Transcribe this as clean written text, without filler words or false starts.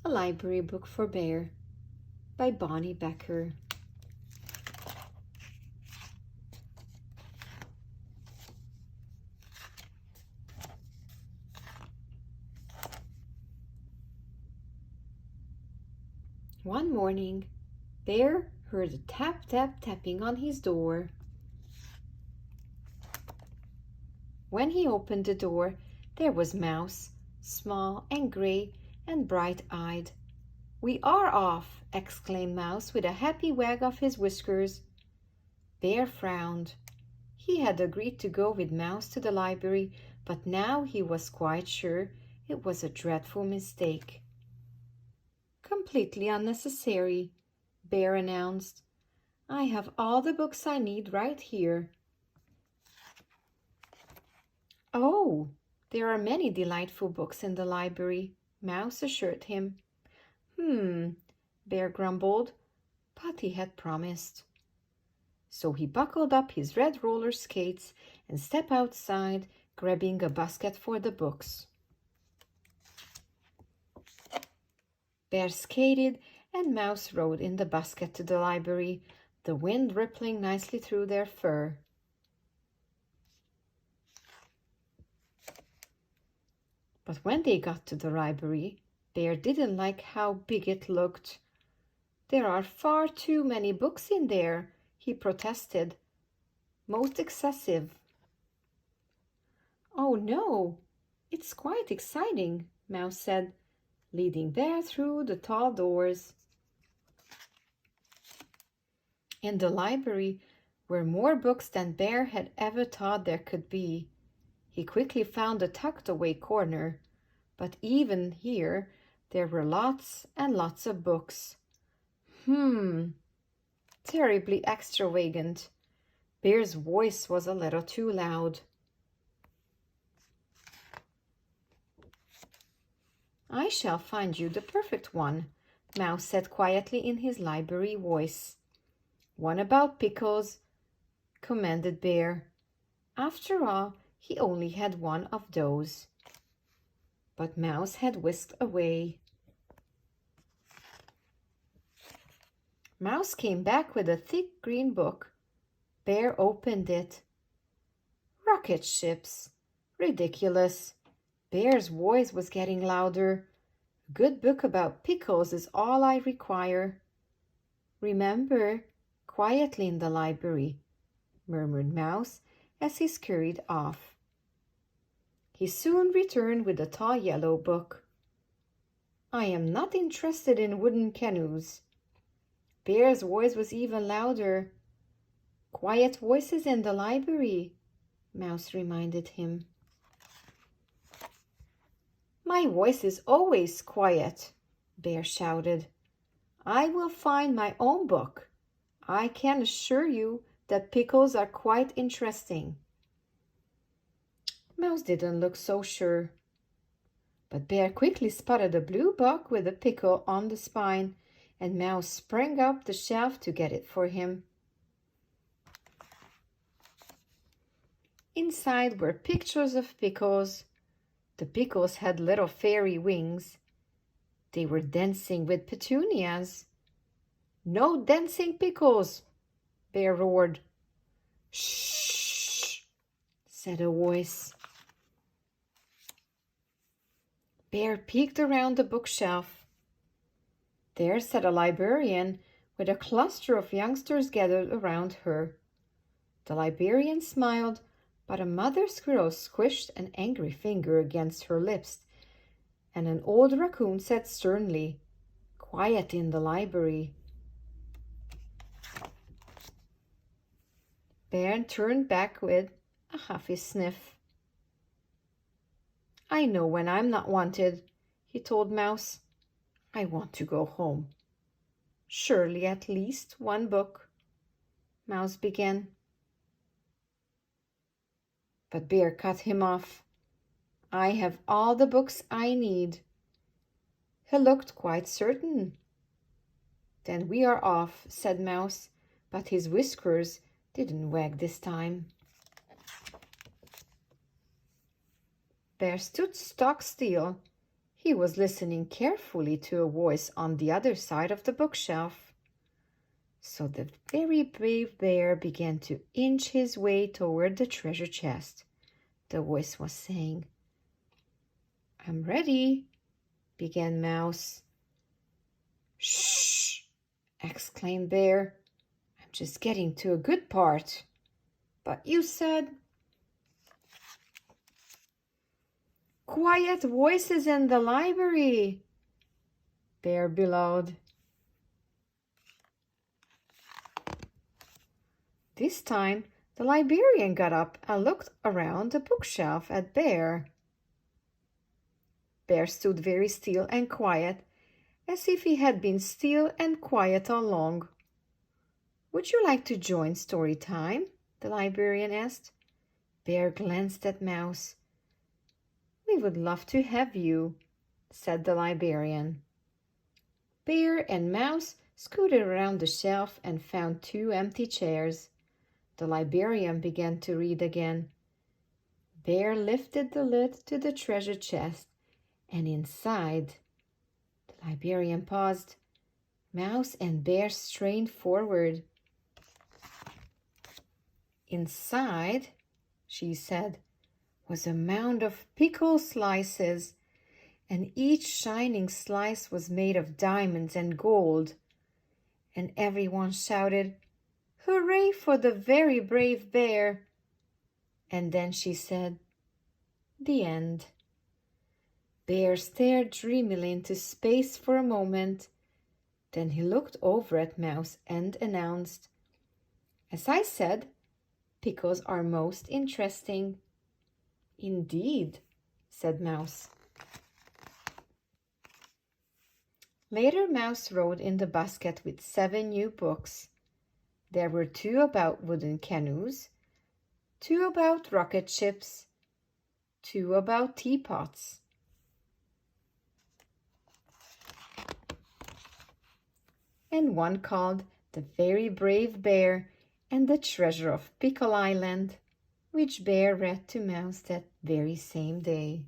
A Library Book for Bear by Bonny Becker. One morning, Bear heard a tap, tap, tapping on his door. When he opened the door, there was Mouse, small and gray and bright-eyed. "We are off!" exclaimed Mouse with a happy wag of his whiskers. Bear frowned. He had agreed to go with Mouse to the library, but now he was quite sure it was a dreadful mistake. "Completely unnecessary," Bear announced. "I have all the books I need right here." "Oh, there are many delightful books in the library," Mouse assured him. Bear grumbled, but he had promised. So he buckled up his red roller skates and stepped outside, grabbing a basket for the books. Bear skated and Mouse rode in the basket to the library, the wind rippling nicely through their fur. But when they got to the library, Bear didn't like how big it looked. "There are far too many books in there," he protested. "Most excessive." "Oh no, it's quite exciting," Mouse said, leading Bear through the tall doors. In the library were more books than Bear had ever thought there could be. He quickly found a tucked-away corner, but even here there were lots and lots of books. Terribly extravagant. Bear's voice was a little too loud. "I shall find you the perfect one," Mouse said quietly in his library voice. "One about pickles," commanded Bear. After all, he only had one of those. But Mouse had whisked away. Mouse came back with a thick green book. Bear opened it. "Rocket ships! Ridiculous!" Bear's voice was getting louder. "A good book about pickles is all I require." "Remember, quietly in the library," murmured Mouse as he scurried off. He soon returned with a tall yellow book. "I am not interested in wooden canoes." Bear's voice was even louder. "Quiet voices in the library," Mouse reminded him. "My voice is always quiet," Bear shouted. "I will find my own book. I can assure you that pickles are quite interesting." Mouse didn't look so sure. But Bear quickly spotted a blue book with a pickle on the spine, and Mouse sprang up the shelf to get it for him. Inside were pictures of pickles. The pickles had little fairy wings. They were dancing with petunias. "No dancing pickles!" Bear roared. "Shh!" said a voice. Bear peeked around the bookshelf. There sat a librarian with a cluster of youngsters gathered around her. The librarian smiled, but a mother squirrel squished an angry finger against her lips, and an old raccoon said sternly, "Quiet in the library." Bear turned back with a huffy sniff. "I know when I'm not wanted," he told Mouse. "I want to go home." "Surely at least one book," Mouse began. But Bear cut him off. "I have all the books I need." He looked quite certain. "Then we are off," said Mouse, but his whiskers didn't wag this time. Bear stood stock still. He was listening carefully to a voice on the other side of the bookshelf. So the very brave bear began to inch his way toward the treasure chest. The voice was saying, "I'm ready," began Mouse. "Shh!" exclaimed Bear. "I'm just getting to a good part." "But you said—" "Quiet voices in the library," Bear bellowed. This time the librarian got up and looked around the bookshelf at Bear. Bear stood very still and quiet, as if he had been still and quiet all along. "Would you like to join story time?" the librarian asked. Bear glanced at Mouse. "We would love to have you," said the librarian. Bear and Mouse scooted around the shelf and found 2 empty chairs. The librarian began to read again. Bear lifted the lid to the treasure chest, and inside— The librarian paused. Mouse and Bear strained forward. "Inside," she said, "was a mound of pickle slices, and each shining slice was made of diamonds and gold." And everyone shouted, "Hooray for the very brave bear!" And then she said, "The end." Bear stared dreamily into space for a moment. Then he looked over at Mouse and announced, "As I said, pickles are most interesting." "Indeed," said Mouse. Later, Mouse rode in the basket with 7 new books. There were 2 about wooden canoes, 2 about rocket ships, 2 about teapots. And 1 called The Very Brave Bear and the Treasure of Pickle Island, which Bear read to Mouse that very same day.